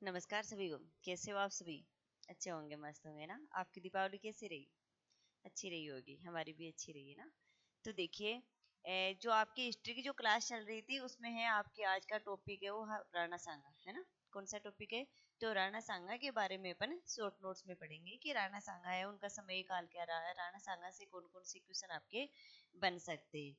नमस्कार सभी को। कैसे हो आप सभी? अच्छे होंगे, मस्त होंगे ना। आपकी दीपावली कैसी रही? अच्छी रही होगी, हमारी भी अच्छी रही है ना। तो देखिए, जो आपकी हिस्ट्री की जो क्लास चल रही थी उसमें है आपके आज का टॉपिक है वो राणा सांगा, है ना। कौन सा टॉपिक है? तो राणा सांगा के बारे में अपन शॉर्ट नोट्स में पढ़ेंगे कि राणा सांगा है, उनका समय काल क्या रहा है, राणा सांगा से कौन कौन से क्वेश्चन आपके बन सकते हैं।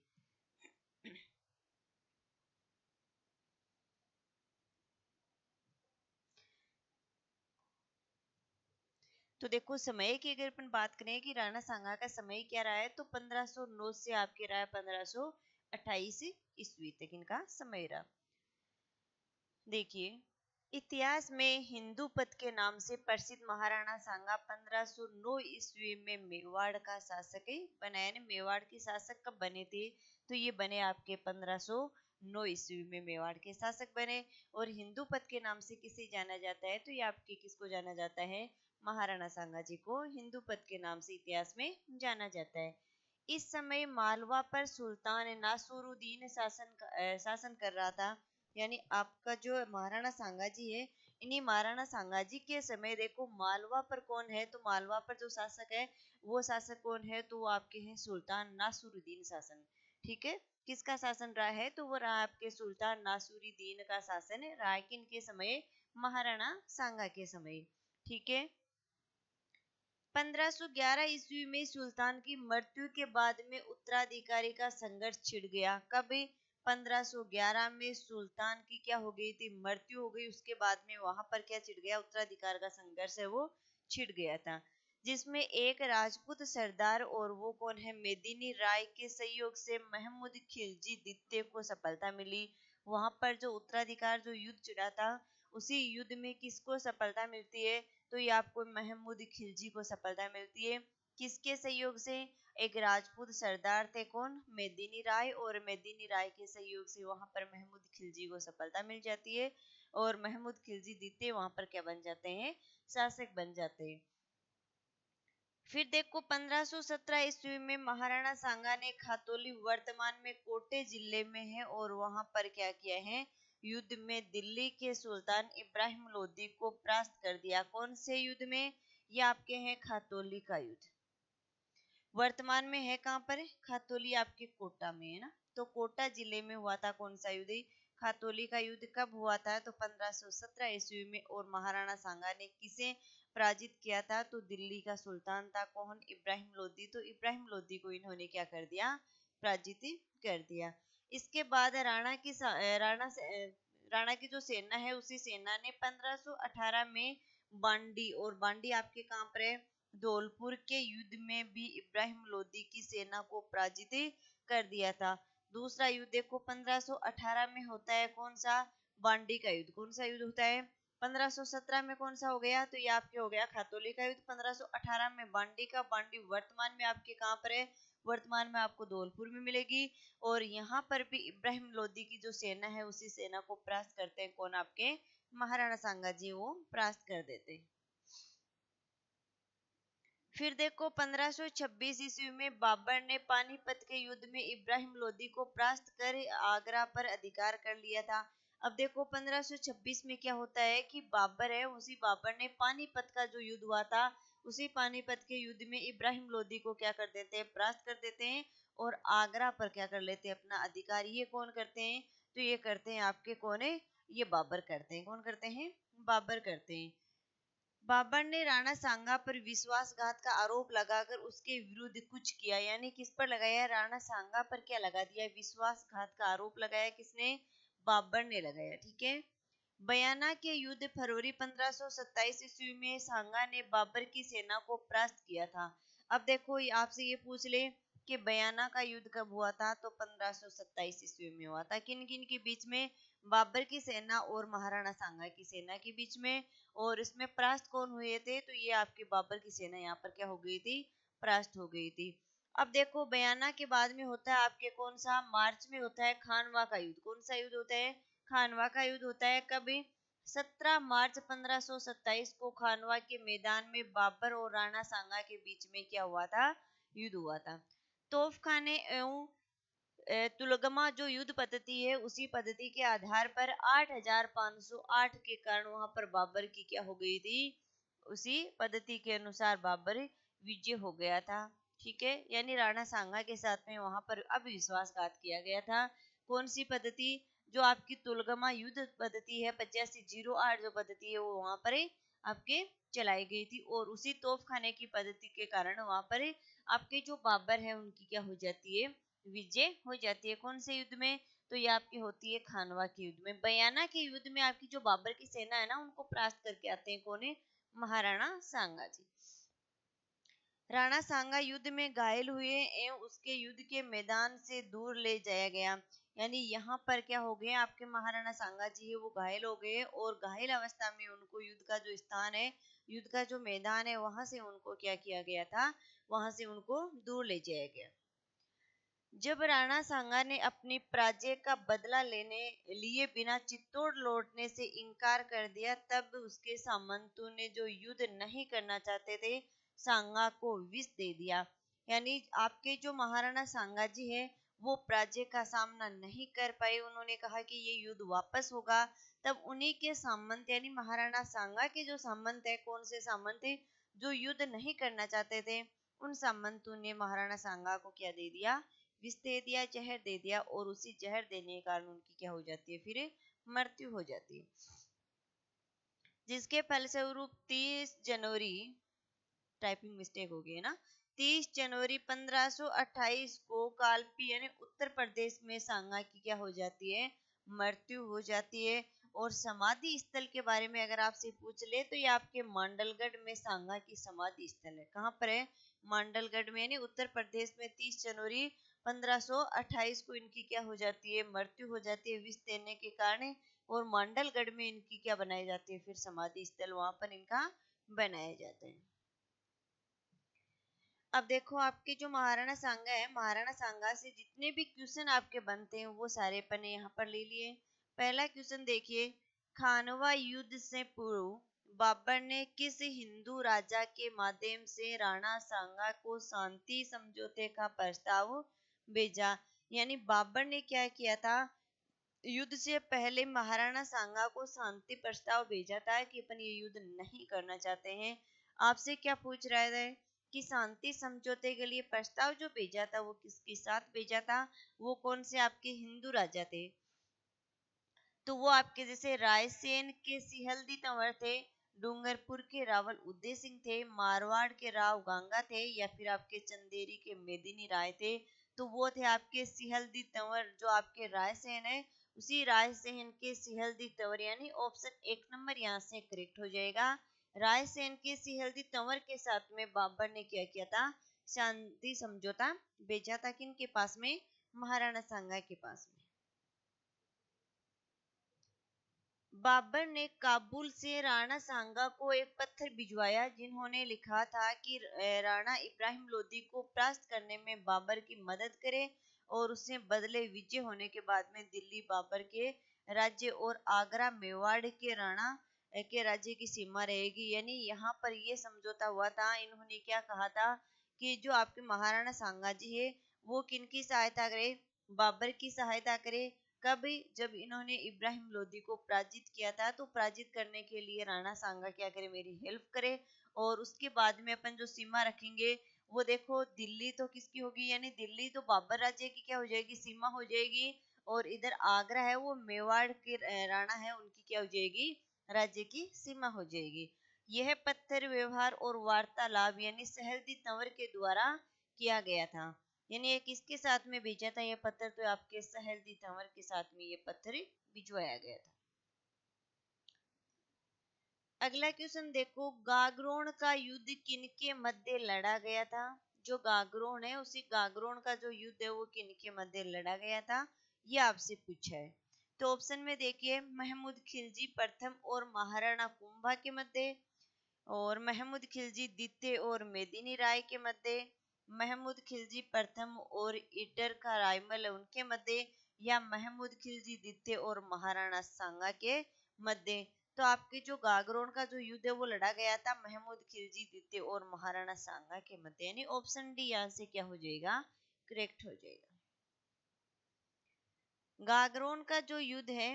तो देखो, समय की अगर अपन बात करें कि राणा सांगा का समय क्या रहा है, तो 1509 से आपके रहा है 1528 ईस्वी तक इनका समय रहा। देखिए, इतिहास में हिंदू पद के नाम से प्रसिद्ध महाराणा सांगा 1509 ईस्वी में मेवाड़ का शासक है बना, यानी मेवाड़ के शासक कब बने थे? तो ये बने आपके 1509 ईस्वी में मेवाड़ के शासक बने। और हिंदू पद के नाम से किसे जाना जाता है? तो ये आपके किसको जाना जाता है? महाराणा सांगा जी को हिंदू पद के नाम से इतिहास में जाना जाता है। इस समय मालवा पर सुल्तान नासुरुद्दीन शासन कर रहा था। यानी आपका जो महाराणा सांगा जी है, इन्हीं महाराणा सांगा जी के समय देखो मालवा पर कौन है, तो मालवा पर जो शासक है वो शासक कौन है? तो वो आपके हैं सुल्तान नासुरुद्दीन शासन। ठीक है, किसका शासन रहा है? तो वो रहा आपके सुल्तान नासुरुद्दीन का शासन है, रहा किन के समय? महाराणा सांगा के समय। ठीक है। 1511 ईस्वी में सुल्तान की मृत्यु के बाद में उत्तराधिकारी का संघर्ष छिड़ गया। कब? 1511 में सुल्तान की क्या हो गई थी? मृत्यु हो गई। उसके बाद में वहां पर क्या छिड़ गया? उत्तराधिकार का संघर्ष है वो छिड़ गया था, जिसमें एक राजपूत सरदार और वो कौन है? मेदिनी राय के सहयोग से महमूद खिलजी द्वितीय को सफलता मिली। वहां पर जो उत्तराधिकार जो युद्ध छिड़ा था, उसी युद्ध में किसको सफलता मिलती है? तो ये आपको महमूद खिलजी को सफलता मिलती है। किसके सहयोग से? एक राजपूत सरदार थे, कौन? मेदिनी राय, और मेदिनी राय के सहयोग से वहां पर महमूद खिलजी को सफलता मिल जाती है। और महमूद खिलजी द्वितीय वहां पर क्या बन जाते हैं? शासक बन जाते हैं। फिर देखो, 1517 ईस्वी में महाराणा सांगा ने खातौली वर्तमान में कोटे जिले में है, और वहां पर क्या किया है? युद्ध में दिल्ली के सुल्तान इब्राहिम लोदी को परास्त कर दिया। कौन से युद्ध में? ये आपके हैं खातौली का युद्ध। वर्तमान में है कहाँ पर? खातौली आपके कोटा में है ना। तो कोटा जिले में हुआ था कौन सा युद्ध? खातौली का युद्ध। कब हुआ था? तो 1517 ईस्वी में। और महाराणा सांगा ने किसे पराजित किया था? तो दिल्ली का सुल्तान था, कौन? इब्राहिम लोदी। तो इब्राहिम लोदी को इन्होंने क्या कर दिया? पराजित कर दिया। इसके बाद राणा की जो सेना है, उसी सेना ने 1518 में बांडी, और बांडी आपके कहाँ पर है? धौलपुर के युद्ध में भी इब्राहिम लोदी की सेना को पराजित कर दिया था। दूसरा युद्ध देखो 1518 में होता है, कौन सा? बांडी का युद्ध। कौन सा युद्ध होता है? 1517 में कौन सा हो गया? तो ये आपके हो गया खातौली का युद्ध। 1518 में बांडी का। बांडी वर्तमान में आपके कहाँ पर है? वर्तमान में आपको धौलपुर में मिलेगी। और यहाँ पर भी इब्राहिम लोदी की जो सेना है, उसी सेना को परास्त करते हैं, कौन? आपके महाराणा सांगा जी वो परास्त कर देते हैं। फिर देखो, 1526 ईस्वी में बाबर ने पानीपत के युद्ध में इब्राहिम लोदी को परास्त कर आगरा पर अधिकार कर लिया था। अब देखो 1526 में क्या होता है कि बाबर है, उसी बाबर ने पानीपत का जो युद्ध हुआ था, उसी पानीपत के युद्ध में इब्राहिम लोदी को क्या कर देते हैं? परास्त कर देते हैं। और आगरा पर क्या कर लेते हैं? अपना अधिकार। ये कौन करते हैं? तो ये करते हैं आपके कौन है? ये बाबर करते हैं। कौन करते हैं? बाबर करते हैं। बाबर ने राणा सांगा पर विश्वासघात का आरोप लगाकर उसके विरुद्ध कुछ किया। यानी किस पर लगाया? राणा सांगा पर क्या लगा दिया? विश्वासघात का आरोप लगाया। किसने? बाबर ने लगाया। ठीक है। बयाना के युद्ध फरवरी 1527 ईस्वी में सांगा ने बाबर की सेना को परास्त किया था। अब देखो, आपसे ये पूछ ले कि बयाना का युद्ध कब हुआ था? तो 1527 ईस्वी में हुआ था। किन किन के बीच में? बाबर की सेना और महाराणा सांगा की सेना के बीच में। और इसमें परास्त कौन हुए थे? तो ये आपके बाबर की सेना यहाँ पर क्या हो गई थी? परास्त हो गई थी। अब देखो, बयाना के बाद में होता है आपके कौन सा? मार्च में होता है खानवा का युद्ध। कौन सा युद्ध होता है? खानवा का युद्ध होता है। कब? 17 मार्च 1527 को खानवा के मैदान में बाबर और राणा सांगा के बीच में क्या हुआ था? युद्ध हुआ था। तोपखाने एवं तुलगमा जो युद्ध पद्धति है उसी पद्धति के आधार पर 8508 के कारण वहां पर बाबर की क्या हो गई थी, उसी पद्धति के अनुसार बाबर विजय हो गया था। ठीक है, यानी राणा सांगा के साथ में वहां पर अब विश्वासघात किया गया था। कौन सी पद्धति, जो आपकी तुलगमा युद्ध पद्धति है 8508 जो पद्धति है वो वहां पर आपके चलाई गई थी, और उसी तोप खाने की पद्धति के कारण वहां पर आपके जो बाबर है उनकी क्या हो जाती है, विजय हो जाती है। कौन से युद्ध में, तो ये आपकी होती है खानवा के युद्ध में। बयाना के युद्ध में आपकी जो बाबर की सेना है ना उनको परास्त करके आते हैं कौन है, महाराणा सांगा जी। राणा सांगा युद्ध में घायल हुए एवं उसके युद्ध के मैदान से दूर ले जाया गया। यानी यहाँ पर क्या हो गए, आपके महाराणा सांगा जी है वो घायल हो गए, और घायल अवस्था में उनको युद्ध का जो स्थान है, युद्ध का जो मैदान है वहां से उनको क्या किया गया था, वहां से उनको दूर ले जाया गया। जब राणा सांगा ने अपनी पराजय का बदला लेने लिए बिना चित्तौड़ लौटने से इनकार कर दिया, तब उसके सामंतों ने जो युद्ध नहीं करना चाहते थे सांगा को विष दे दिया। यानी आपके जो महाराणा सांगा जी है वो पराजय का सामना नहीं कर पाए, उन्होंने कहा कि ये युद्ध वापस होगा। तब उन्हीं के सामंत यानी महाराणा सांगा के जो सामंत है, कौन से सामंत है, जो युद्ध नहीं करना चाहते थे, उन सामंतों ने महाराणा सांगा को क्या दे दिया, विष दे दिया, जहर दे दिया, और उसी जहर देने के कारण उनकी क्या हो जाती है, फिर मृत्यु हो जाती है। जिसके फलस्वरूप 30 जनवरी, टाइपिंग मिस्टेक हो गई है ना, 30 जनवरी 1528 को कालपी यानी उत्तर प्रदेश में सांगा की क्या हो जाती है, मृत्यु हो जाती है। और समाधि स्थल के बारे में अगर आपसे पूछ ले तो ये आपके मांडलगढ़ में सांगा की समाधि स्थल है। कहाँ पर है, मांडलगढ़ में, यानी उत्तर प्रदेश में 30 जनवरी 1528 को इनकी क्या हो जाती है, मृत्यु हो जाती है विष देने के कारण। और मांडलगढ़ में इनकी क्या बनाई जाती है, फिर समाधि स्थल वहां पर इनका बनाया जाता है। अब देखो आपके जो महाराणा सांगा है, महाराणा सांगा से जितने भी क्वेश्चन आपके बनते हैं वो सारे अपने यहाँ पर ले लिए। पहला क्वेश्चन देखिए, खानवा युद्ध से पूर्व बाबर ने किस हिंदू राजा के माध्यम से राणा सांगा को शांति समझौते का प्रस्ताव भेजा। यानी बाबर ने क्या किया था, युद्ध से पहले महाराणा सांगा को शांति प्रस्ताव भेजा था कि अपन ये युद्ध नहीं करना चाहते हैं। आपसे क्या पूछ रहा है कि शांति समझौते के लिए प्रस्ताव जो भेजा था वो किसके साथ भेजा था, वो कौन से आपके हिंदू राजा थे, तो वो आपके जैसे रायसेन के सिहलदी तंवर थे, डूंगरपुर के रावल उदय सिंह थे, मारवाड़ के राव गांगा थे, या फिर आपके चंदेरी के मेदिनी राय थे। तो वो थे आपके सिहलदी तंवर, जो आपके रायसेन है उसी रायसेन के सिहलदी तंवर, यानी ऑप्शन 1 नंबर यहाँ से करेक्ट हो जाएगा। रायसेन के सिहलदी तंवर के साथ में बाबर ने क्या किया था, शांति समझौता भेजा था, किनके पास में, महाराणा सांगा के पास में। बाबर ने काबुल से राणा सांगा को एक पत्र भिजवाया जिन्होंने लिखा था कि राणा इब्राहिम लोदी को परास्त करने में बाबर की मदद करे, और उससे बदले विजय होने के बाद में दिल्ली बाबर के राज्य और आगरा मेवाड़ के राणा के राज्य की सीमा रहेगी। यानी यहाँ पर ये समझौता हुआ था, इन्होंने क्या कहा था कि जो आपके महाराणा सांगा जी है वो किनकी सहायता करे, बाबर की सहायता करे। कब, जब इन्होंने इब्राहिम लोदी को पराजित किया था, तो पराजित करने के लिए राणा सांगा क्या करे, मेरी हेल्प करे, और उसके बाद में अपन जो सीमा रखेंगे वो देखो दिल्ली तो किसकी होगी, यानी दिल्ली तो बाबर राज्य की क्या हो जाएगी, सीमा हो जाएगी, और इधर आगरा है वो मेवाड़ के राणा है उनकी क्या हो जाएगी, राज्य की सीमा हो जाएगी। यह पत्र व्यवहार और वार्तालाप यानी सहलदी तंवर के द्वारा किया गया था। यानी ये किसके साथ में भेजा था ये पत्र, तो आपके सहेलदी तंवर के साथ में ये पत्र भिजवाया गया था। अगला क्वेश्चन देखो, गागरोन का युद्ध किनके मध्य लड़ा गया था। जो गागरोन है उसी गागरोन का जो युद्ध है वो किनके मध्य लड़ा गया था, ये आपसे पूछा है। तो ऑप्शन में देखिए, महमूद खिलजी प्रथम और महाराणा कुंभा के मध्य, और महमूद खिलजी द्वितीय और मेदिनी राय के मध्य, महमूद खिलजी प्रथम और ईटर का रायमल उनके मध्य, या महमूद खिलजी द्वितीय और महाराणा सांगा के मध्य। तो आपके जो गागरोन का जो युद्ध है वो लड़ा गया था महमूद खिलजी द्वितीय और महाराणा सांगा के मध्य, यानी ऑप्शन डी यहाँ से क्या हो जाएगा, करेक्ट हो जाएगा। गागरोन का जो युद्ध है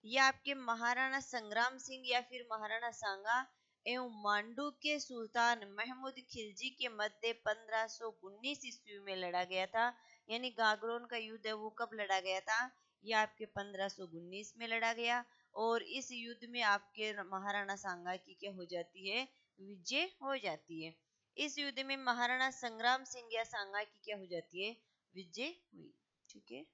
ये आपके महाराणा संग्राम सिंह या फिर महाराणा सांगा एवं मांडू के सुल्तान महमूद खिलजी के मध्य 1519 ईस्वी में लड़ा गया था। यानी गागरोन का युद्ध है वो कब लड़ा गया था? ये आपके 1519 में लड़ा गया। और इस युद्ध में आपके महाराणा सांगा की क्या हो जाती है? विजय हो जाती है। इस युद्ध में महाराणा संग्राम सिंह या सांगा की क्या हो जाती है? विजय हुई। ठीक है।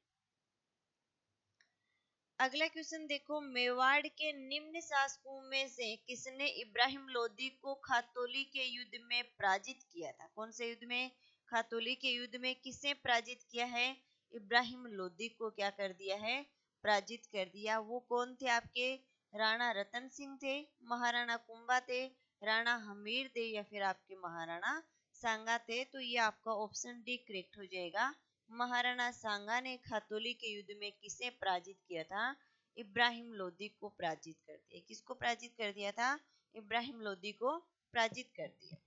अगला क्वेश्चन देखो, मेवाड़ के निम्न शासकों में से किसने इब्राहिम लोदी को खातोली के युद्ध में पराजित किया था? कौन से युद्ध में? खातोली के युद्ध में किसने पराजित किया है? इब्राहिम लोदी को क्या कर दिया है? पराजित कर दिया। वो कौन थे आपके? राणा रतन सिंह थे, महाराणा कुंभा थे, राणा हमीर थे या फिर आपके महाराणा सांगा थे। तो ये आपका ऑप्शन डी करेक्ट हो जाएगा। महाराणा सांगा ने खातोली के युद्ध में किसे पराजित किया था? इब्राहिम लोदी को पराजित कर दिया। किसको पराजित कर दिया था? इब्राहिम लोदी को पराजित कर दिया।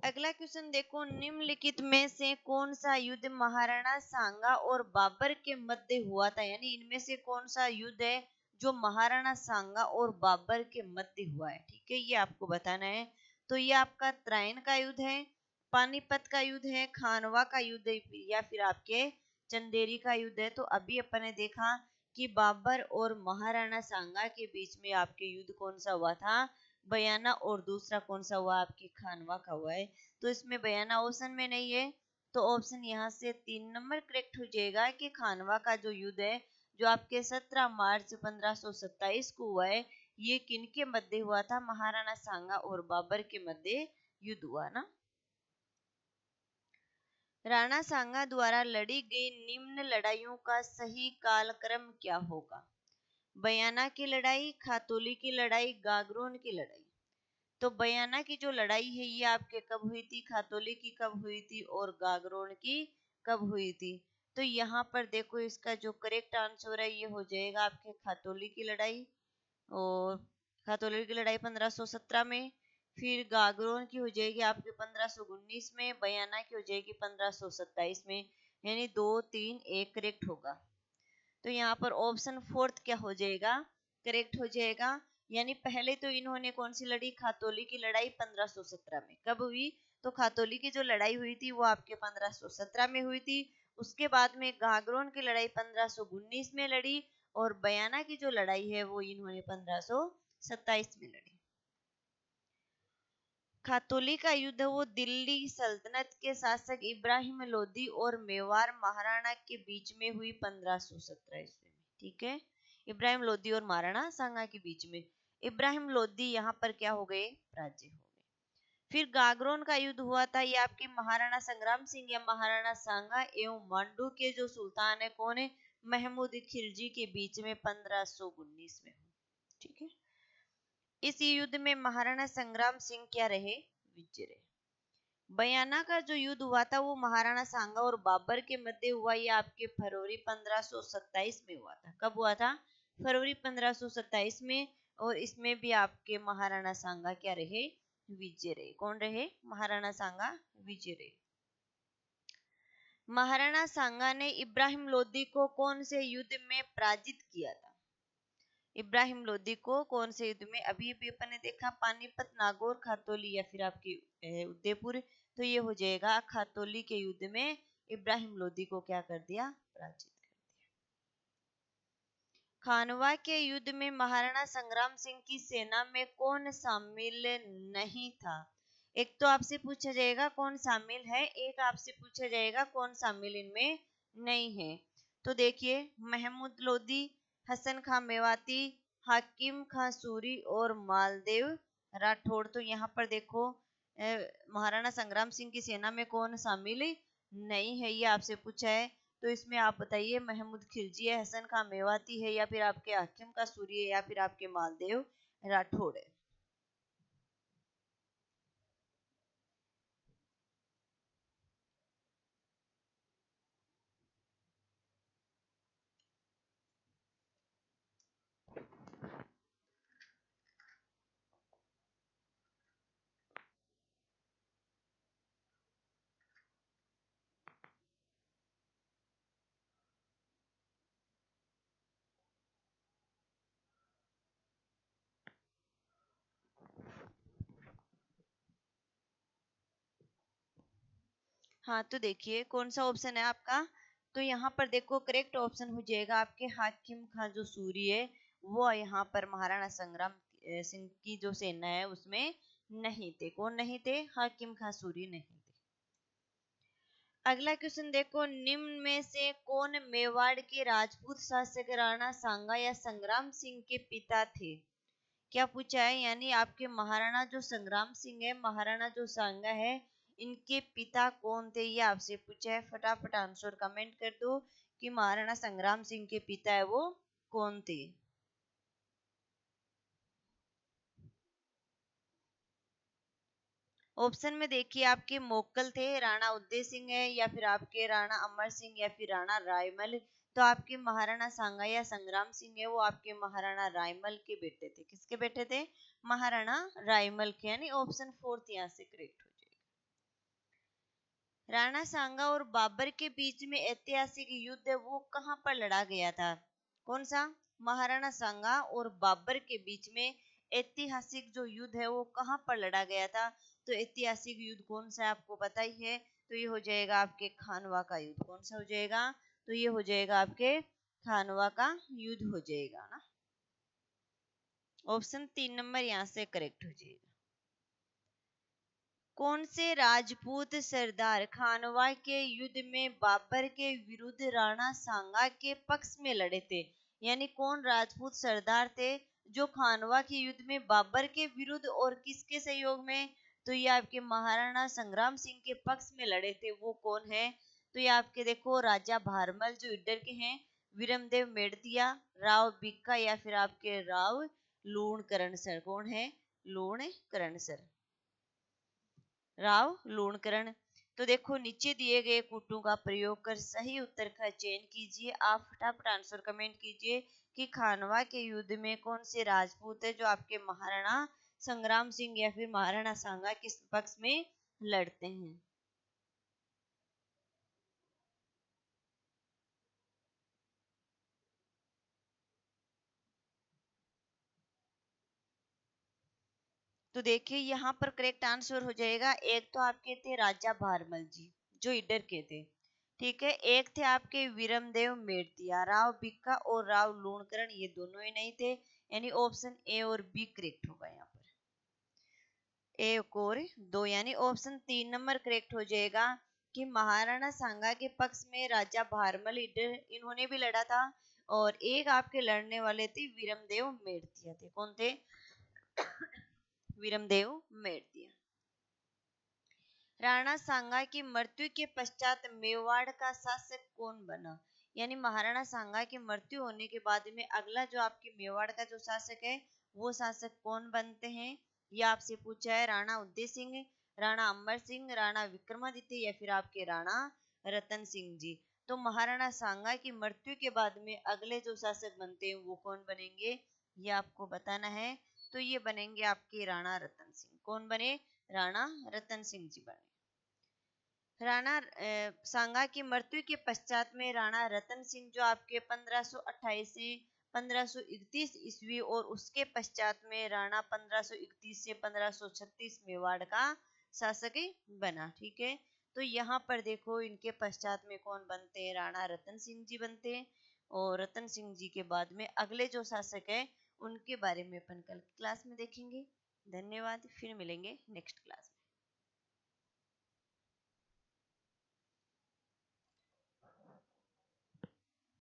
अगला क्वेश्चन देखो, निम्नलिखित में से कौन सा युद्ध महाराणा सांगा और बाबर के मध्य हुआ था? यानी इनमें से कौन सा युद्ध है जो महाराणा सांगा और बाबर के मध्य हुआ है? ठीक है, ये आपको बताना है। तो ये आपका त्राइन का युद्ध है, पानीपत का युद्ध है, खानवा का युद्ध है या फिर आपके चंदेरी का युद्ध है। तो अभी अपन ने देखा कि बाबर और महाराणा सांगा के बीच में आपके युद्ध कौन सा हुआ था? बयाना। और दूसरा कौन सा हुआ? आपकी खानवा का हुआ है। तो इसमें बयाना ऑप्शन में नहीं है, तो ऑप्शन यहाँ से 3 नंबर करेक्ट हो जाएगा कि खानवा का जो युद्ध है जो आपके 17 मार्च 1527 को हुआ है, ये किन के मध्य हुआ था? महाराणा सांगा और बाबर के मध्य युद्ध हुआ ना। राणा सांगा द्वारा लड़ी गई निम्न लड़ाइयों का सही कालक्रम क्या होगा? बयाना की लड़ाई, खातोली की लड़ाई, गागरोन की लड़ाई। तो बयाना की जो लड़ाई है ये आपके कब हुई थी? खातोली की कब हुई थी? और गागरोन की कब हुई थी? तो यहाँ पर देखो इसका जो करेक्ट आंसर है ये हो जाएगा आपके खातोली की लड़ाई। और खातोली की लड़ाई 1517 में, फिर गागरोन की हो जाएगी आपके 1519 में, बयाना की हो जाएगी 1527 में। यानी 2 3 1 करेक्ट होगा। तो यहाँ पर ऑप्शन फोर्थ क्या हो जाएगा? करेक्ट हो जाएगा। यानी पहले तो इन्होंने कौन सी लड़ी? खातोली की लड़ाई 1517 में। कब हुई? तो खातोली की जो लड़ाई हुई थी वो आपके 1517 में हुई थी। उसके बाद में गागरोन की लड़ाई 1519 में लड़ी और बयाना की जो लड़ाई है वो इन्होंने 1527 में लड़ी। खातोली का युद्ध वो दिल्ली सल्तनत के शासक इब्राहिम लोदी और मेवाड़ महाराणा के बीच में हुई 1517 ईस्वी में। ठीक है, इब्राहिम लोदी और महाराणा सांगा के बीच में। इब्राहिम लोदी यहाँ पर क्या हो गए? पराजय हो गए। फिर गागरोन का युद्ध हुआ था, ये आपके महाराणा संग्राम सिंह या महाराणा सांगा एवं मांडू के जो सुल्तान है कौन है? महमूद खिलजी के बीच में 1519 में। ठीक है, इस युद्ध में महाराणा संग्राम सिंह क्या रहे? विजय रहे। बयाना का जो युद्ध हुआ था वो महाराणा सांगा और बाबर के मध्य हुआ। ये आपके फरवरी 1527 में हुआ था। कब हुआ था? फरवरी 1527 में। और इसमें भी आपके महाराणा सांगा क्या रहे? विजय रहे। कौन रहे? महाराणा सांगा विजय रहे। महाराणा सांगा ने इब्राहिम लोदी को कौन से युद्ध में पराजित किया था? इब्राहिम लोदी को कौन से युद्ध में? अभी भी अपन ने देखा पानीपत, नागौर, खातोली या फिर आपकी उदयपुर। तो ये हो जाएगा खातोली के युद्ध में इब्राहिम लोदी को क्या कर दिया? पराजित कर दिया। खानवा के युद्ध में महाराणा संग्राम सिंह की सेना में कौन शामिल नहीं था? एक तो आपसे पूछा जाएगा कौन शामिल है, एक आपसे पूछा जाएगा कौन शामिल इनमें नहीं है। तो देखिए, महमूद लोदी, हसन खां मेवाती, हाकिम खां सूरी और मालदेव राठौड़। तो यहाँ पर देखो महाराणा संग्राम सिंह की सेना में कौन शामिल नहीं है, ये आपसे पूछा है। तो इसमें आप बताइए महमूद खिलजी है, हसन खां मेवाती है या फिर आपके हाकिम का सूरी है या फिर आपके मालदेव राठौड़ है। हाँ तो देखिए कौन सा ऑप्शन है आपका। तो यहाँ पर देखो करेक्ट ऑप्शन हो जाएगा आपके हाकिम खां जो सूरी है वो यहाँ पर महाराणा संग्राम सिंह की जो सेना है उसमें नहीं थे। कौन नहीं थे? हाकिम खां सूरी नहीं थे। अगला क्वेश्चन देखो, निम्न में से कौन मेवाड़ के राजपूत शासक राणा सांगा या संग्राम सिंह के पिता थे? क्या पूछा है, यानी आपके महाराणा जो संग्राम सिंह है, महाराणा जो सांगा है, इनके पिता कौन थे, ये आपसे पूछा है। फटाफट आंसर कमेंट कर दो कि महाराणा संग्राम सिंह के पिता है वो कौन थे। ऑप्शन में देखिए आपके मोक्कल थे, राणा उदय सिंह है, या फिर आपके राणा अमर सिंह, या फिर राणा रायमल। तो आपके महाराणा सांगा या संग्राम सिंह है वो आपके महाराणा रायमल के बेटे थे। किसके बेटे थे? महाराणा रायमल के, यानी ऑप्शन फोर्थ यहाँ से करेक्ट हो जाएगा। राणा सांगा और बाबर के बीच में ऐतिहासिक युद्ध है वो कहाँ पर लड़ा गया था? कौन सा? महाराणा सांगा और बाबर के बीच में ऐतिहासिक जो युद्ध है वो कहाँ पर लड़ा गया था? तो ऐतिहासिक युद्ध कौन सा है आपको पता ही है। तो ये हो जाएगा आपके खानवा का युद्ध। कौन सा हो जाएगा? तो ये हो जाएगा आपके खानवा का युद्ध हो जाएगा ना। ऑप्शन 3 नंबर यहाँ से करेक्ट हो जाएगा। कौन से राजपूत सरदार खानवा के युद्ध में बाबर के विरुद्ध राणा सांगा के पक्ष में लड़े थे? यानी कौन राजपूत सरदार थे जो खानवा के युद्ध में बाबर के विरुद्ध और किसके सहयोग में? तो ये आपके महाराणा संग्राम सिंह के पक्ष में लड़े थे, वो कौन है? तो ये आपके देखो राजा भारमल जो इडर के हैं, विरमदेव मेड़तिया, राव बिक्का, या फिर आपके राव लूणकरण सर। कौन है? लूणकरण सर, राव लूणकरण। तो देखो नीचे दिए गए कूटों का प्रयोग कर सही उत्तर का चयन कीजिए। आप फटाफट आंसर कमेंट कीजिए कि खानवा के युद्ध में कौन से राजपूत है जो आपके महाराणा संग्राम सिंह या फिर महाराणा सांगा के पक्ष में लड़ते हैं। तो देखिए यहाँ पर करेक्ट आंसर हो जाएगा। एक तो आपके थे राजा भारमल जी जो इडर के थे, ठीक है। एक थे आपके विरमदेव मेड़तिया, राव बिक्का और राव लूणकरण, ये दोनों ही नहीं थे। यानी ऑप्शन ए और बी करेक्ट होगा यहाँ पर। एक और दो, यानी ऑप्शन 3 नंबर करेक्ट हो जाएगा कि महाराणा सांगा के पक्ष में राजा भारमल इडर इन्होंने भी लड़ा था, और एक आपके लड़ने वाले थे विरमदेव मेड़तिया थे। कौन थे? विरमदेव मेड़तिया। राणा सांगा की मृत्यु के पश्चात मेवाड़ का शासक कौन बना? यानी महाराणा सांगा की मृत्यु होने के बाद में अगला जो आपके मेवाड़ का जो शासक है वो शासक कौन बनते हैं? यह आपसे पूछा है। राणा उदय सिंह, राणा अमर सिंह, राणा विक्रमादित्य, या फिर आपके राणा रतन सिंह जी। तो महाराणा सांगा की मृत्यु के बाद में अगले जो शासक बनते हैं वो कौन बनेंगे, ये आपको बताना है। तो ये बनेंगे आपके राणा रतन सिंह। कौन बने? राणा रतन सिंह जी बने। राणा सांगा की मृत्यु के पश्चात में राणा रतन सिंह जो आपके 1528 से 1531 ईस्वी, और उसके पश्चात में राणा 1531 से 1536 मेवाड़ का शासक बना, ठीक है। तो यहाँ पर देखो इनके पश्चात में कौन बनते हैं? राणा रतन सिंह जी बनते हैं। और रतन सिंह जी के बाद में अगले जो शासक है उनके बारे में अपन कल क्लास में देखेंगे। धन्यवाद, फिर मिलेंगे नेक्स्ट क्लास में।